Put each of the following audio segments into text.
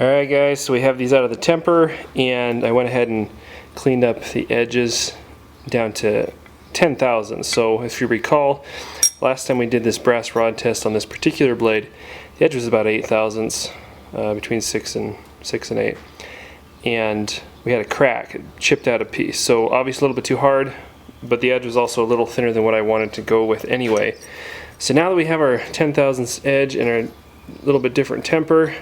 Alright guys, so we have these out of the temper, and I went ahead and cleaned up the edges down to 10 thousandths. So if you recall, last time we did this brass rod test on this particular blade, the edge was about 8 thousandths, between 6 and 8. And we had a crack, it chipped out a piece. So obviously a little bit too hard, but the edge was also a little thinner than what I wanted to go with anyway. So now that we have our 10 thousandths edge and our little bit different temper,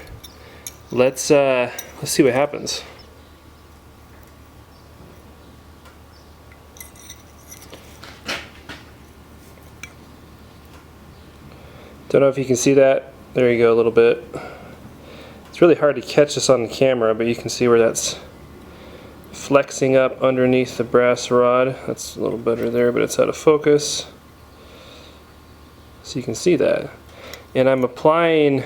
let's see what happens. Don't know if you can see that. There you go, a little bit. It's really hard to catch this on the camera, but you can see where that's flexing up underneath the brass rod. That's a little better there, but it's out of focus. So you can see that. And I'm applying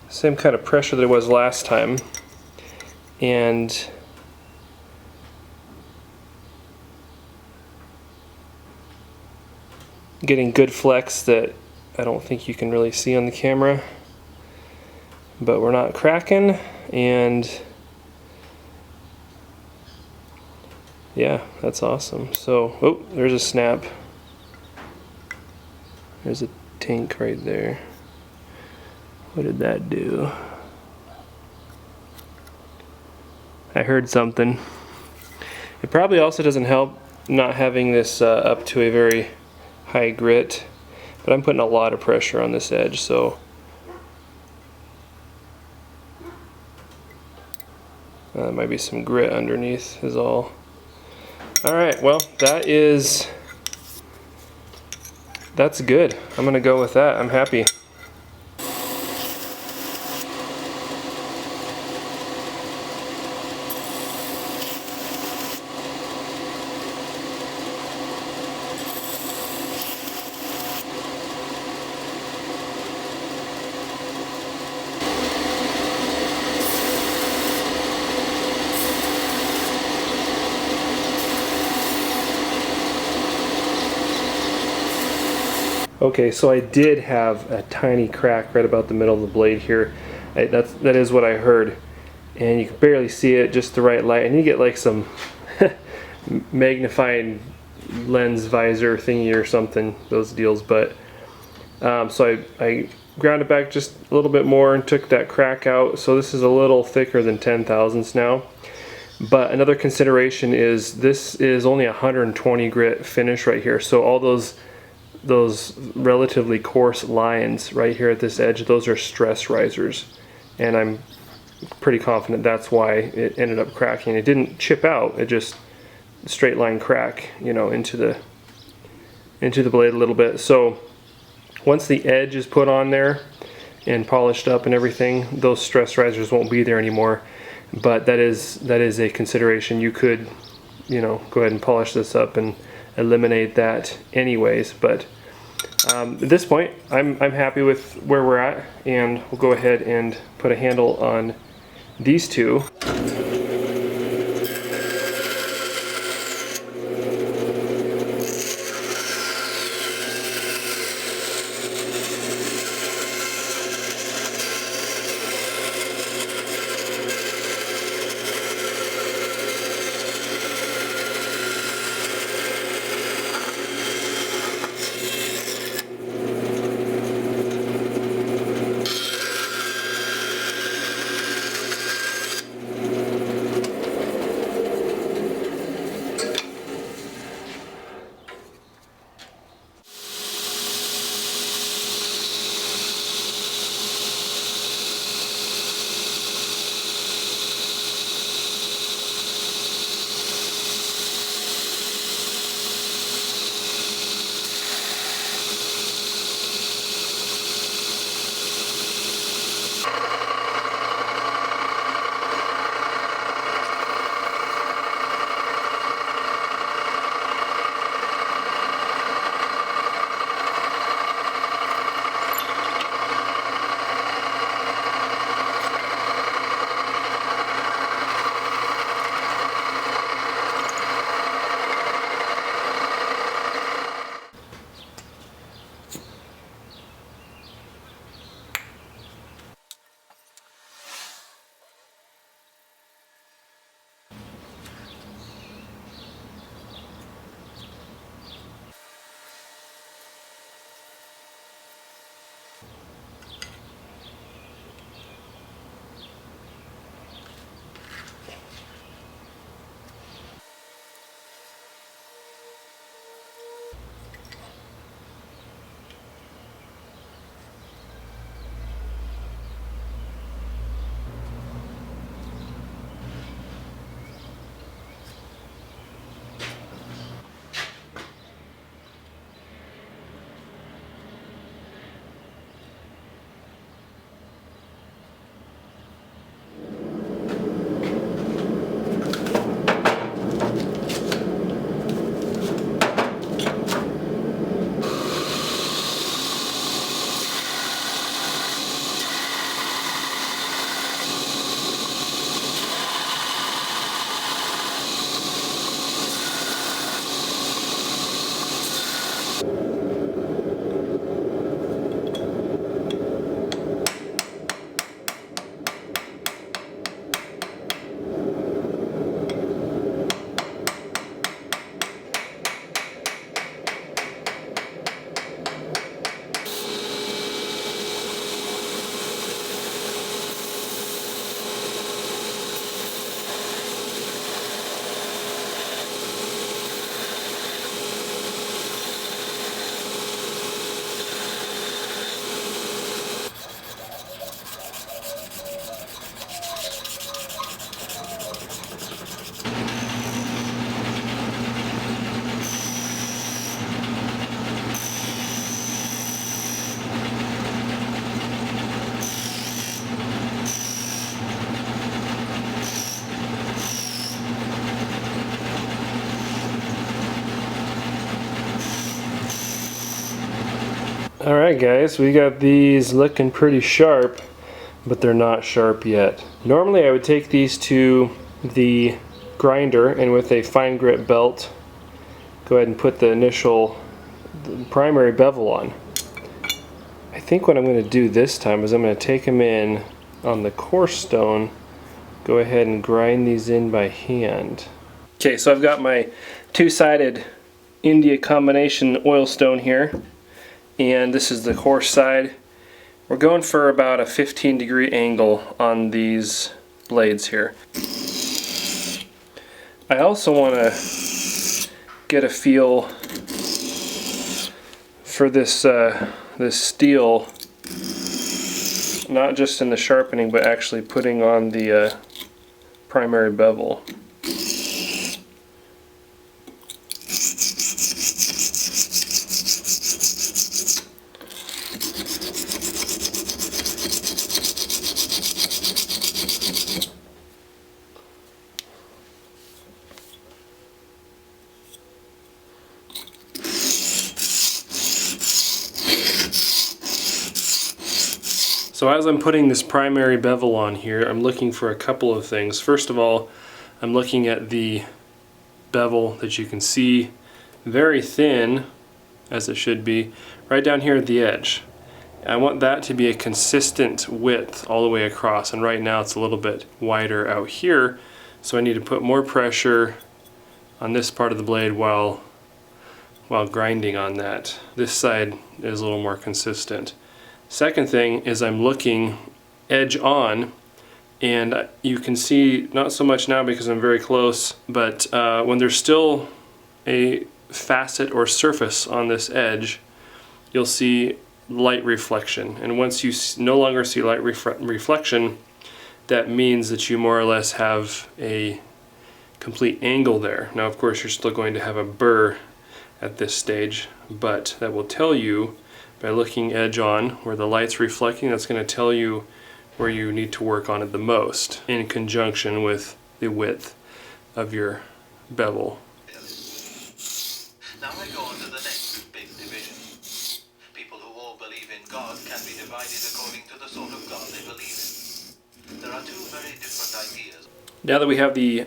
same kind of pressure that it was last time, and getting good flex that I don't think you can really see on the camera, but we're not cracking, and yeah, that's awesome. So, oh, there's a snap. There's a tink right there. What did that do? I heard something. It probably also doesn't help not having this up to a very high grit, but I'm putting a lot of pressure on this edge, so might be some grit underneath is all. Alright, well, that's good. I'm gonna go with that. I'm happy. Okay, so I did have a tiny crack right about the middle of the blade here. That is what I heard, and you can barely see it, just the right light, and you get like some magnifying lens visor thingy or something, those deals. But so I ground it back just a little bit more and took that crack out. So this is a little thicker than 10 thousandths now. But another consideration is this is only 120 grit finish right here. So all those relatively coarse lines right here at this edge, those are stress risers, and I'm pretty confident that's why it ended up cracking. It didn't chip out, it just straight line crack, you know, into the blade a little bit. So once the edge is put on there and polished up and everything, those stress risers won't be there anymore. But that is a consideration. You could, you know, go ahead and polish this up and eliminate that anyways, but at this point I'm happy with where we're at, and we'll go ahead and put a handle on these two. Alright guys, we got these looking pretty sharp, but they're not sharp yet. Normally I would take these to the grinder and with a fine grit belt go ahead and put the primary bevel on. I think what I'm going to do this time is I'm going to take them in on the coarse stone, go ahead and grind these in by hand. Okay, so I've got my two-sided India combination oil stone here, and this is the coarse side. We're going for about a 15-degree angle on these blades here. I also want to get a feel for this this steel, not just in the sharpening, but actually putting on the primary bevel. So as I'm putting this primary bevel on here, I'm looking for a couple of things. First of all, I'm looking at the bevel that you can see very thin, as it should be, right down here at the edge. I want that to be a consistent width all the way across, and right now it's a little bit wider out here, so I need to put more pressure on this part of the blade while grinding on that. This side is a little more consistent. Second thing is I'm looking edge on, and you can see, not so much now because I'm very close, but when there's still a facet or surface on this edge, you'll see light reflection. And once you no longer see light reflection, that means that you more or less have a complete angle there. Now of course you're still going to have a burr at this stage, but that will tell you by looking edge on where the light's reflecting. That's going to tell you where you need to work on it the most, in conjunction with the width of your bevel. Now I go on to the next big division. People who all believe in God can be divided according to the sort of God they believe in. There are two very different ideas. Now that we have the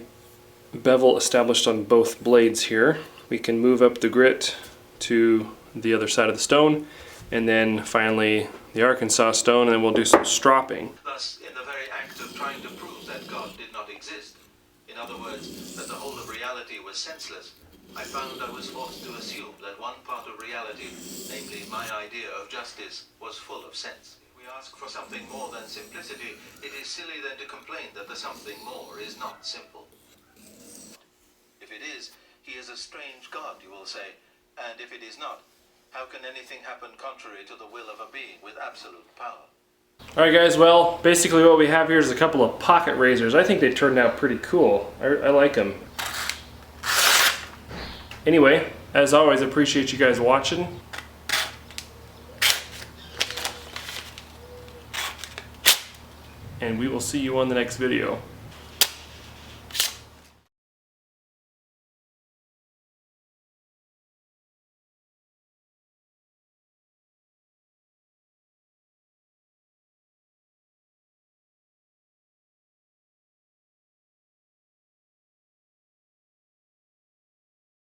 bevel established on both blades here, we can move up the grit to the other side of the stone, and then finally the Arkansas stone, and then we'll do some stropping. Thus, in the very act of trying to prove that God did not exist, in other words, that the whole of reality was senseless, I found I was forced to assume that one part of reality, namely my idea of justice, was full of sense. If we ask for something more than simplicity, it is silly then to complain that the something more is not simple. If it is, he is a strange God, you will say, and if it is not, how can anything happen contrary to the will of a being with absolute power? Alright guys, well, basically what we have here is a couple of pocket razors. I think they turned out pretty cool. I like them. Anyway, as always, I appreciate you guys watching. And we will see you on the next video.